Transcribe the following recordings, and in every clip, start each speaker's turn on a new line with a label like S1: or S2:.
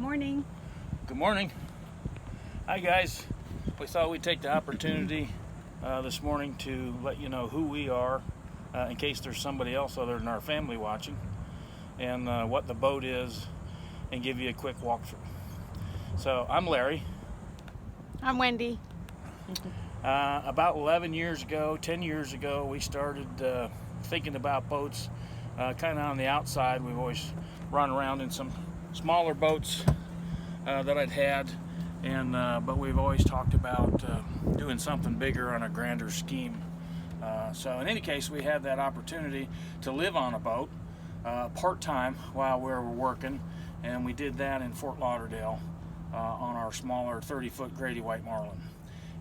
S1: morning.
S2: Good morning. Hi guys. We thought we'd take the opportunity this morning to let you know who we are in case there's somebody else other than our family watching, and what the boat is, and give you a quick walkthrough. So I'm Larry.
S1: I'm Wendy.
S2: About 11 years ago, 10 years ago, we started thinking about boats kind of on the outside. We've always run around in some smaller boats that I'd had, and but we've always talked about doing something bigger on a grander scheme. So in any case, we had that opportunity to live on a boat part-time while we were working, and we did that in Fort Lauderdale on our smaller 30-foot Grady White Marlin.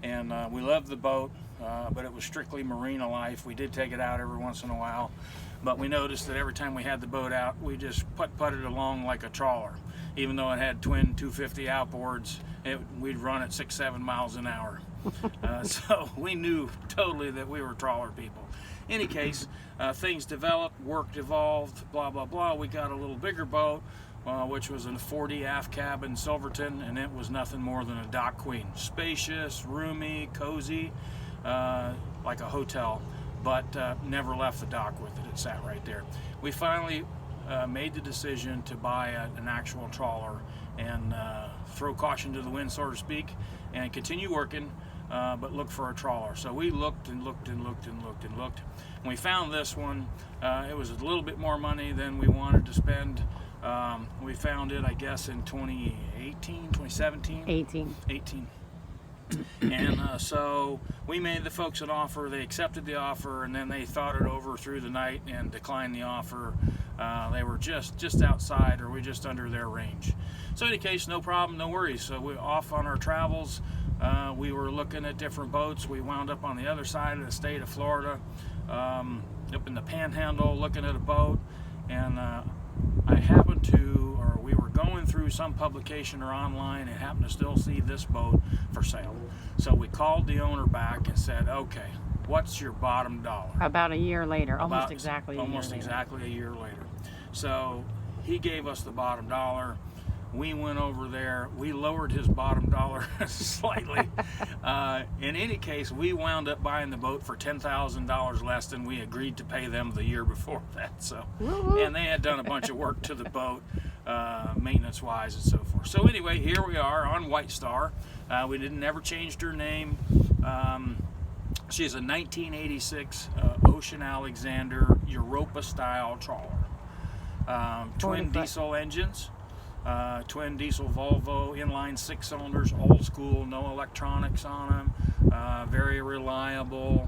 S2: And we loved the boat, but it was strictly marina life. We did take it out every once in a while, but we noticed that every time we had the boat out, we just putt-putted along like a trawler. Even though it had twin 250 outboards, we'd run at 6-7 miles an hour. So we knew totally that we were trawler people. In any case, things developed, work evolved, blah, blah, blah. We got a little bigger boat, which was a 40 aft cabin Silverton, and it was nothing more than a dock queen. Spacious, roomy, cozy, like a hotel, but never left the dock with it. It sat right there. We finally made the decision to buy an actual trawler and throw caution to the wind, so to speak, and continue working, but look for a trawler. So we looked and looked and looked and looked and looked. When we found this one, it was a little bit more money than we wanted to spend. We found it, I guess, in 2018, 2017? 18. And so we made the folks an offer. They accepted the offer, and then they thought it over through the night and declined the offer. They were just outside, or we just under their range. So in any case, no problem, no worries. So we're off on our travels. We were looking at different boats. We wound up on the other side of the state of Florida, up in the Panhandle, looking at a boat, and I happened to, or we were going through some publication or online and happened to still see this boat for sale. So we called the owner back and said, okay, what's your bottom dollar?
S1: About a year later, almost exactly
S2: a year later. So he gave us the bottom dollar. We went over there. We lowered his bottom dollar slightly. In any case, we wound up buying the boat for $10,000 less than we agreed to pay them the year before that. So, and they had done a bunch of work to the boat, maintenance-wise and so forth. So anyway, here we are on White Star. We never changed her name. She's a 1986 Ocean Alexander Europa-style trawler. Twin diesel engines. Twin diesel Volvo, inline 6 cylinders, old school, no electronics on them, very reliable.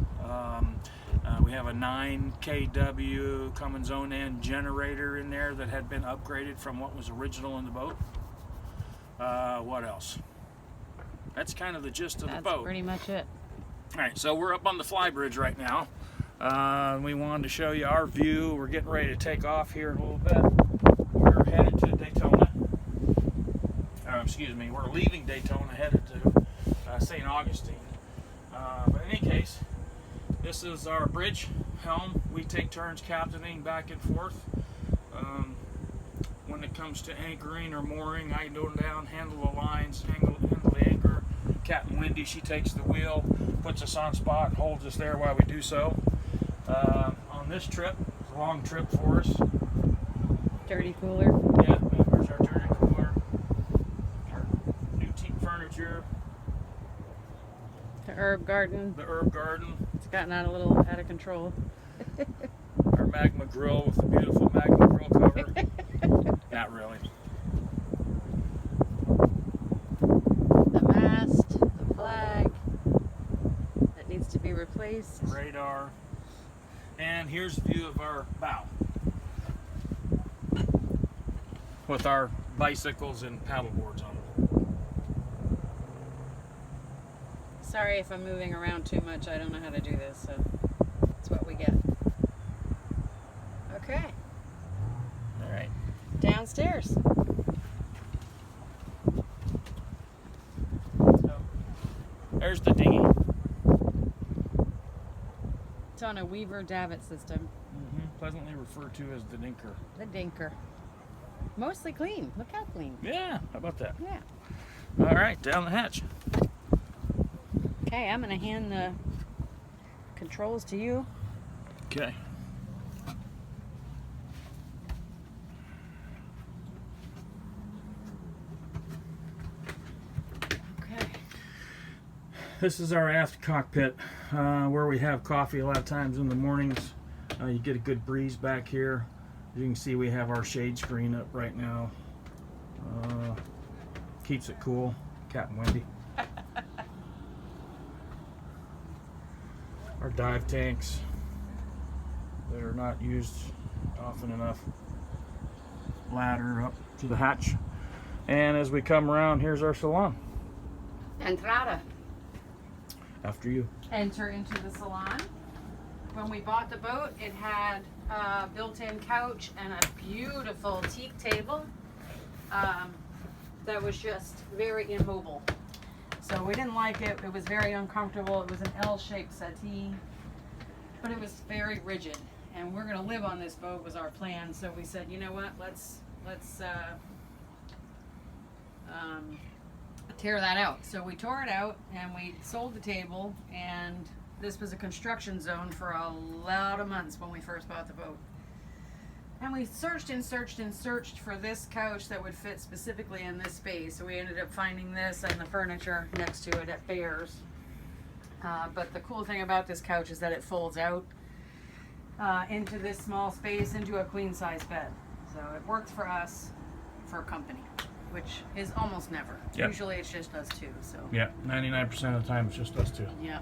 S2: We have a 9 kW Cummins Onan generator in there that had been upgraded from what was original in the boat. What else? That's kind of the gist of the boat.
S1: That's pretty much it.
S2: All right, so we're up on the flybridge right now. We wanted to show you our view. We're getting ready to take off here in a little bit. We're headed to Daytona. We're leaving Daytona, headed to St. Augustine. But in any case, this is our bridge helm. We take turns captaining back and forth. When it comes to anchoring or mooring, I go down, handle the lines, handle the anchor. Captain Wendy, she takes the wheel, puts us on spot, holds us there while we do so. On this trip, it's a long trip for us.
S1: Dirty cooler.
S2: Yeah, there's our dirty cooler. Our new teak furniture.
S1: The herb garden.
S2: The herb garden.
S1: It's gotten out of control.
S2: Our Magma grill with the beautiful Magma grill cover. Not really.
S1: The mast, the flag that needs to be replaced.
S2: Radar. And here's a view of our bow, with our bicycles and paddle boards on them.
S1: Sorry if I'm moving around too much. I don't know how to do this, so that's what we get. Okay.
S2: All right.
S1: Downstairs.
S2: So, there's the dinghy.
S1: It's on a Weaver Davit system.
S2: Pleasantly referred to as the Dinker.
S1: The Dinker. mostly clean. Look how clean.
S2: Yeah, how about that?
S1: Yeah.
S2: All right, down the hatch.
S1: Okay, I'm gonna hand the controls to you.
S2: Okay.
S1: Okay.
S2: This is our aft cockpit where we have coffee a lot of times in the mornings. You get a good breeze back here. As you can see, we have our shade screen up right now. Keeps it cool. Captain Wendy. Our dive tanks that are not used often enough. Ladder up to the hatch. And as we come around, here's our salon.
S1: Entrada.
S2: After you.
S1: Enter into the salon. When we bought the boat, it had a built-in couch and a beautiful teak table that was just very immobile. So we didn't like it. It was very uncomfortable. It was an L-shaped settee, but it was very rigid. And we're going to live on this boat was our plan. So we said, you know what? Let's tear that out. So we tore it out and we sold the table, and this was a construction zone for a lot of months when we first bought the boat. And we searched and searched and searched for this couch that would fit specifically in this space. So we ended up finding this and the furniture next to it at Bears. But the cool thing about this couch is that it folds out into this small space, into a queen size bed. So it works for us for company, which is almost never.
S2: Yep.
S1: Usually it's just us two. So
S2: Yeah, 99% of the time it's just us two.
S1: yeah.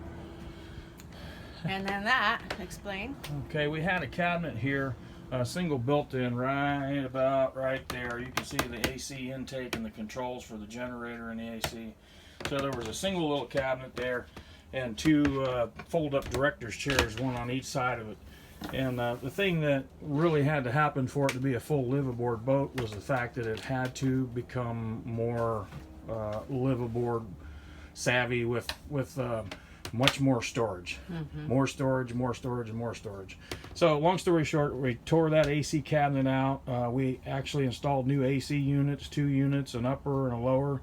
S1: And then that, explain.
S2: Okay, we had a cabinet here, a single built-in right about right there. You can see the AC intake and the controls for the generator and the AC. So there was a single little cabinet there and two fold-up director's chairs, one on each side of it. And the thing that really had to happen for it to be a full liveaboard boat was the fact that it had to become more liveaboard savvy with much more storage. More storage, more storage, and more storage. So long story short, we tore that AC cabinet out. We actually installed new AC units, 2 units, an upper and a lower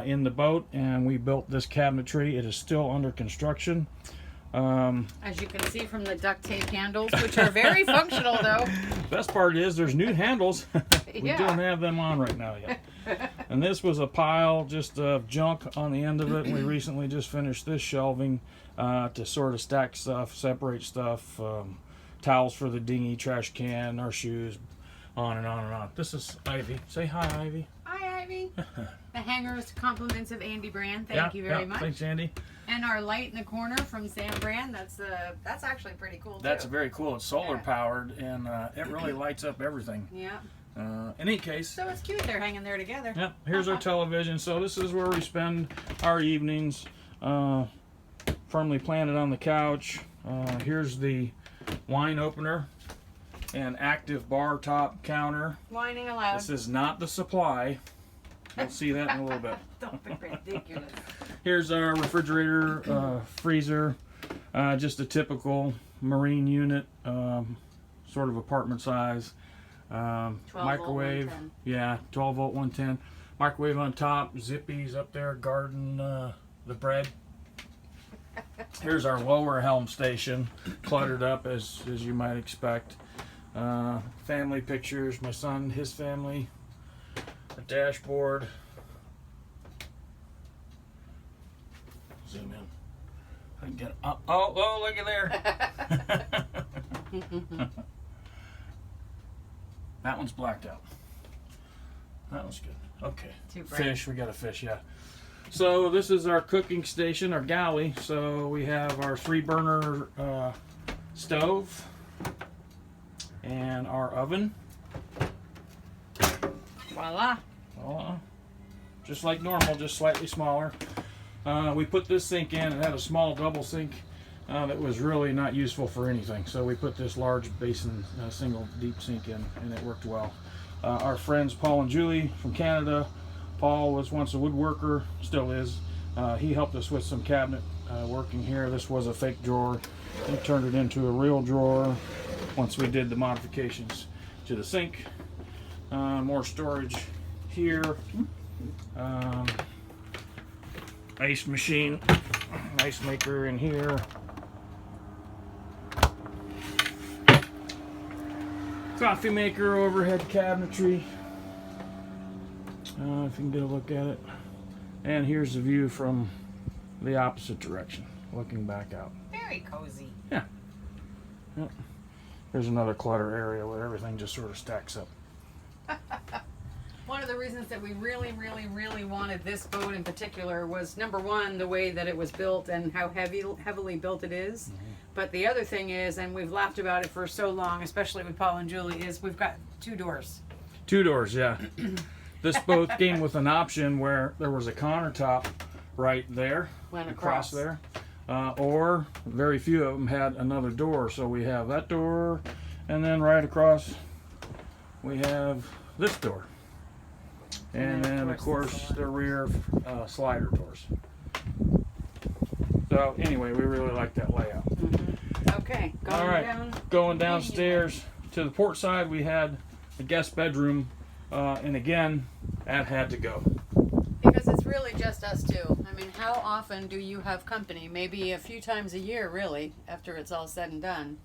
S2: in the boat, and we built this cabinetry. It is still under construction.
S1: As you can see from the duct tape handles, which are very functional though.
S2: Best part is there's new handles. We
S1: Yeah.
S2: don't have them on right now yet. And this was a pile just of junk on the end of it. We recently just finished this shelving to sort of stack stuff, separate stuff, towels for the dinghy, trash can, our shoes, on and on and on. This is Ivy. Say hi, Ivy.
S1: Hi, Ivy. The hangers compliments of Andy Brand. Thank you very much.
S2: Thanks, Andy.
S1: And our light in the corner from Sam Brand. That's actually pretty cool too.
S2: That's very cool. It's solar
S1: Yeah.
S2: powered, and it really lights up everything.
S1: Yeah.
S2: In any case,
S1: So it's cute they're hanging there together.
S2: yeah, here's our television. So this is where we spend our evenings, firmly planted on the couch. Here's the wine opener and active bar top counter.
S1: Whining aloud.
S2: This is not the supply. We'll see that in a little bit.
S1: Don't be ridiculous.
S2: Here's our refrigerator, freezer, just a typical marine unit, sort of apartment size.
S1: 12
S2: Microwave,
S1: volt 110.
S2: yeah, 12 volt 110. Microwave on top, zippies up there, garden the bread. Here's our lower helm station, cluttered up as you might expect. Family pictures, my son, his family, a dashboard. Zoom in. I can get oh, look at there. That one's blacked out. That one's good. Okay.
S1: Too bright.
S2: Fish, we got a fish, yeah. So this is our cooking station, our galley. So we have our 3-burner stove and our oven.
S1: Voila.
S2: Just like normal, just slightly smaller. We put this sink in. It had a small double sink that was really not useful for anything. So we put this large basin, single deep sink in, and it worked well. Our friends Paul and Julie from Canada. Paul was once a woodworker, still is. He helped us with some cabinet working here. This was a fake drawer. We turned it into a real drawer once we did the modifications to the sink. More storage here. Ice machine, ice maker in here. Coffee maker, overhead cabinetry. If you can get a look at it. And here's the view from the opposite direction, looking back out.
S1: Very cozy.
S2: Yeah. Yep. There's another clutter area where everything just sort of stacks up.
S1: One of the reasons that we really wanted this boat in particular was, number one, the way that it was built and how heavily built it is.
S2: Mm-hmm.
S1: But the other thing is, and we've laughed about it for so long, especially with Paul and Julie, is we've got 2 doors.
S2: 2 doors, yeah. This boat came with an option where there was a countertop right there,
S1: Went across
S2: there, or very few of them had another door. So we have that door, and then right across we have this door, and then of course the rear slider doors. So anyway, we really like that layout.
S1: Okay, going
S2: All right,
S1: down.
S2: going downstairs to the port side, we had a guest bedroom, and again, that had to go.
S1: Because it's really just us two. I mean, how often do you have company? Maybe a few times a year, really, after it's all said and done.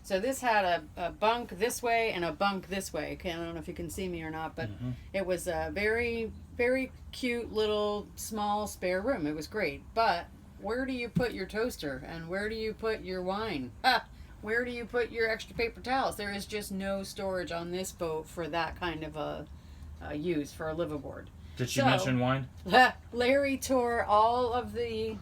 S1: So this had a bunk this way and a bunk this way. Okay, I don't know if you can see me or not, but it was a very, very cute little small spare room. It was great. But where do you put your toaster? And where do you put your wine? Where do you put your extra paper towels? There is just no storage on this boat for that kind of a use for a liveaboard.
S2: Did she mention wine?
S1: Larry tore all of he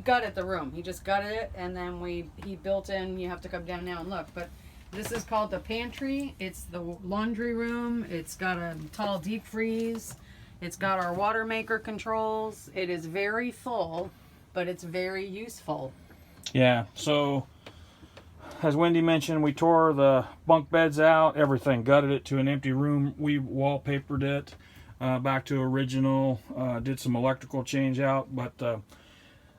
S1: gutted the room. He just gutted it, and then he built in, you have to come down now and look, but this is called the pantry. It's the laundry room. It's got a tall deep freeze. It's got our water maker controls. It is very full, but it's very useful.
S2: Yeah, so as Wendy mentioned, we tore the bunk beds out, everything, gutted it to an empty room. We wallpapered it back to original, did some electrical change out, but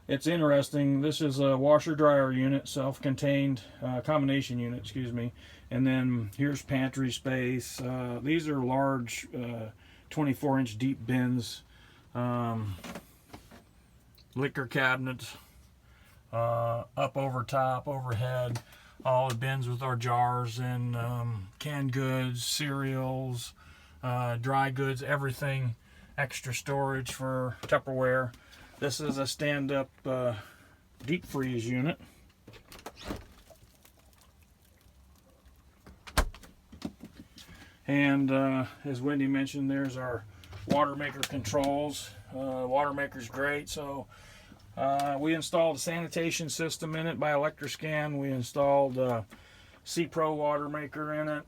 S2: it's interesting. This is a washer dryer unit, self-contained combination unit, excuse me, and then here's pantry space. These are large 24-inch deep bins, liquor cabinets, up over top, overhead, all the bins with our jars and canned goods, cereals, dry goods, everything, extra storage for Tupperware. This is a stand-up deep freeze unit. And as Wendy mentioned, there's our water maker controls. Water maker's great. So we installed a sanitation system in it by Electroscan. We installed a C-Pro water maker in it.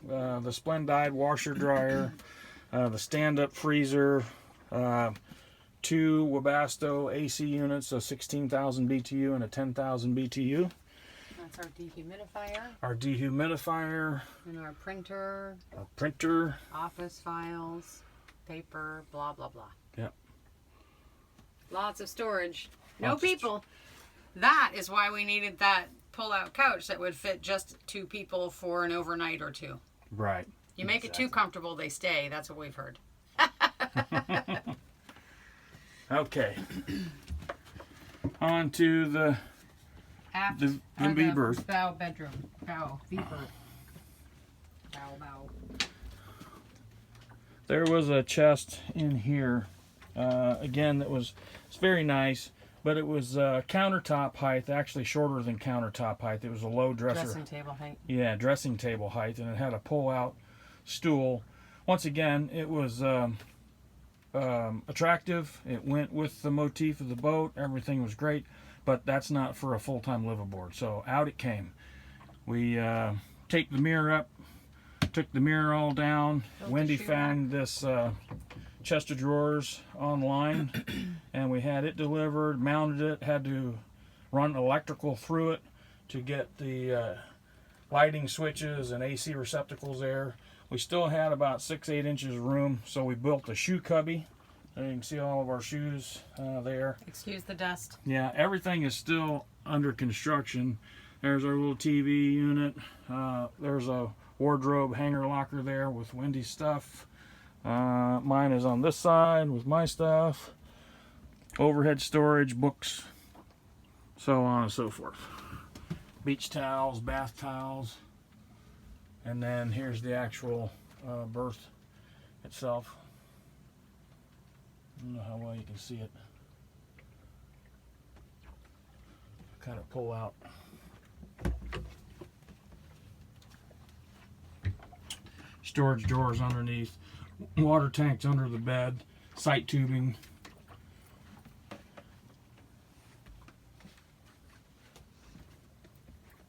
S2: The Splendide washer dryer, the stand-up freezer, 2 Webasto AC units, a 16,000 BTU and a 10,000 BTU.
S1: That's our dehumidifier.
S2: Our dehumidifier.
S1: And our printer.
S2: A printer.
S1: Office files, paper, blah, blah, blah.
S2: Yep.
S1: Lots of storage. No
S2: Lots of
S1: people. That is why we needed that pull-out couch that would fit just 2 people for an overnight or 2.
S2: Right.
S1: You make it too comfortable, they stay. That's what we've heard.
S2: Okay. On to the
S1: Aft
S2: The
S1: or
S2: V berth.
S1: bow bedroom. Bow. V berth. Bow.
S2: There was a chest in here. Again, it's very nice, but it was countertop height, actually shorter than countertop height. It was a low
S1: Dressing table height.
S2: Yeah, dressing table height, and it had a pull-out stool. Once again, it was attractive. It went with the motif of the boat. Everything was great, but that's not for a full-time liveaboard. So out it came. We taped the mirror up, took the mirror all down. Wendy found this chest of drawers online, and we had it delivered, mounted it, had to run electrical through it to get the lighting switches and AC receptacles there. We still had about 6-8 inches of room, so we built a shoe cubby. You can see all of our shoes there.
S1: Excuse the dust.
S2: Yeah, everything is still under construction. There's our little TV unit. There's a wardrobe hanger locker there with Wendy's stuff. Mine is on this side with my stuff. Overhead storage, books, so on and so forth. Beach towels, bath towels. And then here's the actual berth itself. I don't know how well you can see it. Kind of pull out. Storage drawers underneath. Water tanks under the bed. Sight tubing.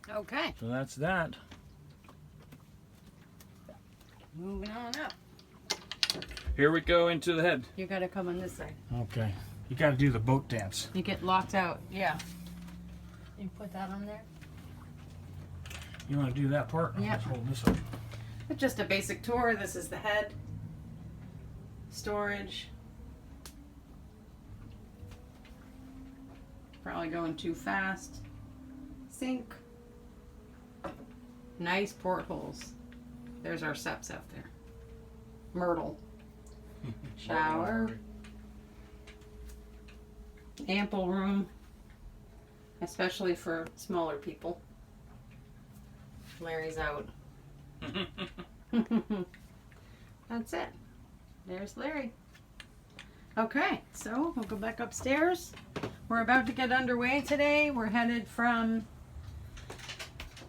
S1: Okay,
S2: So that's that.
S1: moving on up.
S2: Here we go into the head.
S1: You gotta come on this side.
S2: Okay. You got to do the boat dance.
S1: You get locked out. Yeah. You put that on there.
S2: You want to do that part?
S1: Yeah.
S2: Let's hold this up.
S1: It's just a basic tour. This is the head. Storage. Probably going too fast. Sink. Nice portholes. There's our steps out there. Myrtle. Shower. Ample room. Especially for smaller people. Larry's out. That's it. There's Larry. Okay, so we'll go back upstairs. We're about to get underway today. We're headed from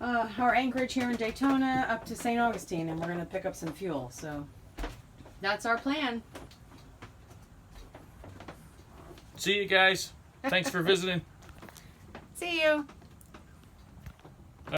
S1: our anchorage here in Daytona up to St. Augustine, and we're going to pick up some fuel. So that's our plan.
S2: See you guys. Thanks for visiting.
S1: See you.